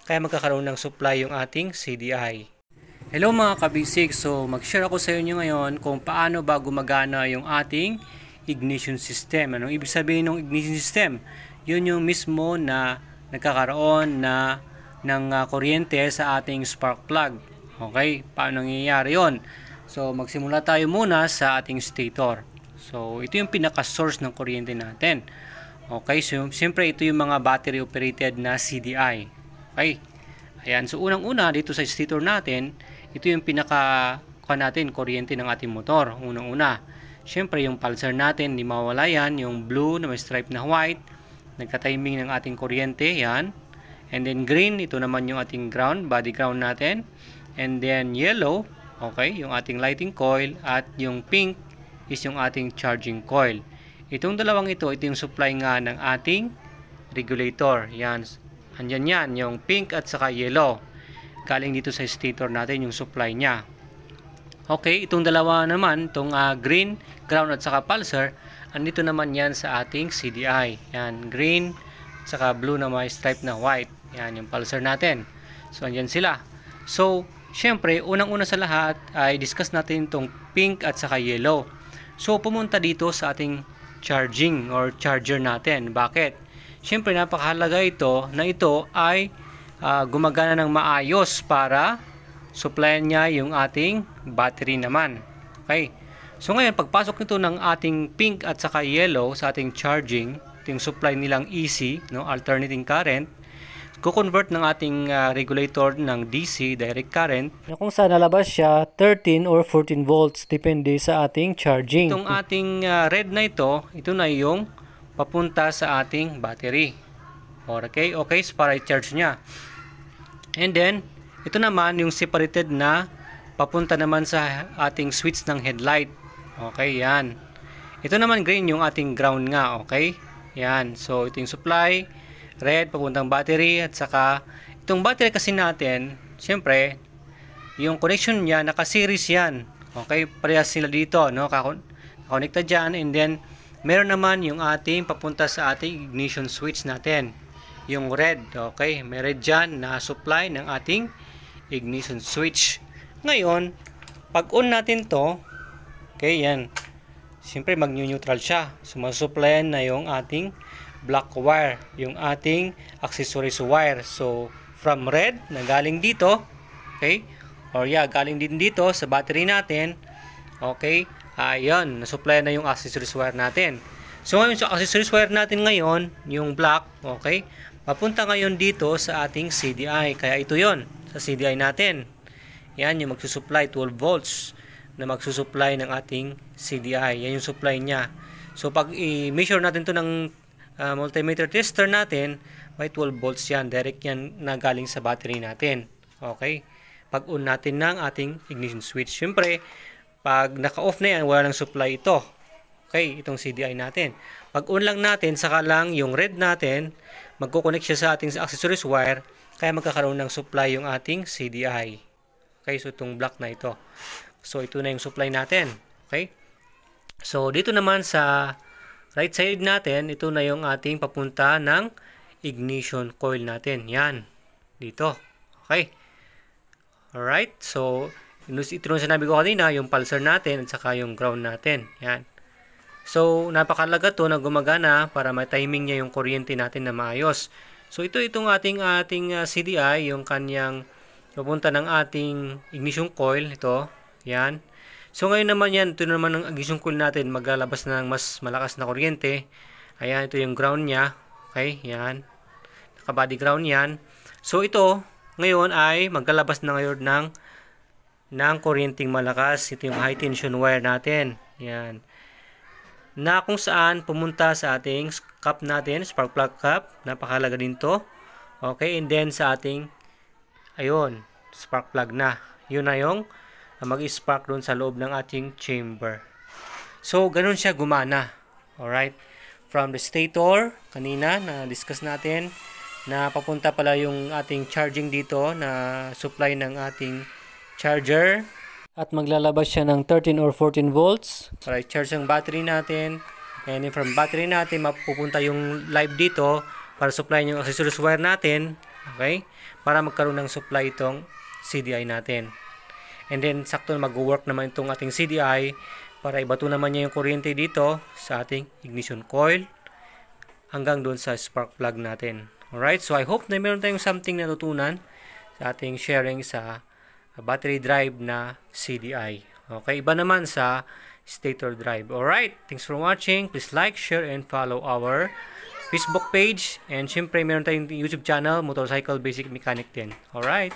kaya magkakaroon ng supply yung ating CDI. Hello mga kabisig, so mag-share ako sa inyo ngayon kung paano ba gumagana yung ating ignition system. Anong ibig sabihin ng ignition system? Yun yung mismo na nagkakaroon ng kuryente sa ating spark plug. Okay, paano nangyayari yun? So magsimula tayo muna sa ating stator. So ito yung pinaka-source ng kuryente natin. Okay, so siyempre ito yung mga battery operated na CDI. Okay, ayan, so unang-una dito sa stator natin, ito yung natin kuryente ng ating motor. Unang-una, syempre yung pulsar natin, hindi mawala yan, yung blue na may stripe na white, nagka-timing ng ating kuryente, yan. And then green, ito naman yung ating ground, body ground natin. And then yellow, okay, yung ating lighting coil, at yung pink is yung ating charging coil. Itong dalawang ito yung supply nga ng ating regulator. Yan, andyan yan, yung pink at saka yellow. Galing dito sa stator natin yung supply niya. Okay, itong dalawa naman, itong green, ground at saka pulsar, andito naman yan sa ating CDI. Yan, green, saka blue na may stripe na white. Yan, yung pulsar natin. So, andyan sila. So, syempre, unang-una sa lahat ay discuss natin itong pink at saka yellow. So, pumunta dito sa ating charging or charger natin. Bakit? Syempre, napakahalaga ito na ito ay gumagana ng maayos para supplyan niya yung ating battery naman. Okay. So ngayon, pagpasok nito ng ating pink at saka yellow sa ating charging, yung supply nilang AC, no, alternating current, ko-convert ng ating regulator ng DC, direct current, na kung saan nalabas siya 13 or 14 volts, depende sa ating charging. Itong ating red na ito na yung papunta sa ating battery. Okay, so para i-charge niya. And then, ito naman yung separated na papunta naman sa ating switch ng headlight. Okay, yan. Ito naman green yung ating ground nga, okay? Yan, so ito yung supply, red papuntang battery, at saka itong battery kasi natin, syempre, yung connection niya, naka-series yan. Okay, parehas sila dito, no? Kakonekta dyan, and then, meron naman yung ating papunta sa ating ignition switch natin. Yung red, okay? May red dyan na supply ng ating ignition switch. Ngayon, pag on natin to, okay, yan. Siyempre, mag-neutral siya. So, masupplyan na yung ating black wire, yung ating accessories wire. So, from red, na galing dito, okay? Or yeah, galing din dito sa battery natin, okay? Ayan, nasupplyan na yung accessories wire natin. So, ngayon sa accessories wire natin ngayon, yung black, okay? Papunta ngayon dito sa ating CDI. Kaya ito yon sa CDI natin. Yan yung magsusupply 12 volts na magsusupply ng ating CDI. Yan yung supply niya. So pag i-measure natin to ng multimeter tester natin, may 12 volts yan. Direct yan na galing sa battery natin. Okay? Pag on natin ng ating ignition switch. Siyempre, pag naka-off na yan, wala nang supply ito. Okay? Itong CDI natin. Pag on lang natin, saka lang yung red natin, magko-connect siya sa ating accessories wire, kaya magkakaroon ng supply yung ating CDI. Okay, so itong black na ito. So ito na yung supply natin. Okay? So dito naman sa right side natin, ito na yung ating papunta ng ignition coil natin. Yan. Dito. Okay? Alright, so ito na sinabi ko kanina, yung pulsar natin at saka yung ground natin. Yan. So, napakalaga to na gumagana para ma-timing niya yung kuryente natin na maayos. So, itong ating CDI, yung kanyang papunta ng ating ignition coil, ito, yan. So, ngayon naman yan, ito naman ang ignition coil natin, maglalabas na ng mas malakas na kuryente. Ayan, ito yung ground niya. Okay, yan. Naka-body ground yan. So, ito, ngayon ay maglalabas na ngayon ng kuryenteng malakas. Ito yung high tension wire natin. Yan. Na kung saan pumunta sa ating cap natin, spark plug cap, napakahalaga din to. Okay, and then sa ating, ayun, spark plug na. Yun na yung mag-spark doon sa loob ng ating chamber. So, ganun siya gumana. Alright, from the stator, kanina, na-discuss natin, na papunta pala yung ating charging dito, na supply ng ating charger. At maglalabas siya ng 13 or 14 volts para i-charge ang battery natin. And then from battery natin, mapupunta yung live dito para supply yung accessories wire natin. Okay? Para magkaroon ng supply itong CDI natin. And then, sakto mag-work naman itong ating CDI para ibato naman niya yung kuryente dito sa ating ignition coil hanggang doon sa spark plug natin. Alright? So, I hope na meron tayong something natutunan sa ating sharing sa battery drive na CDI. Okay? Iba naman sa stator drive. Alright? Thanks for watching. Please like, share, and follow our Facebook page. And syempre, meron tayong YouTube channel, Motorcycle Basic Mechanic din. Alright?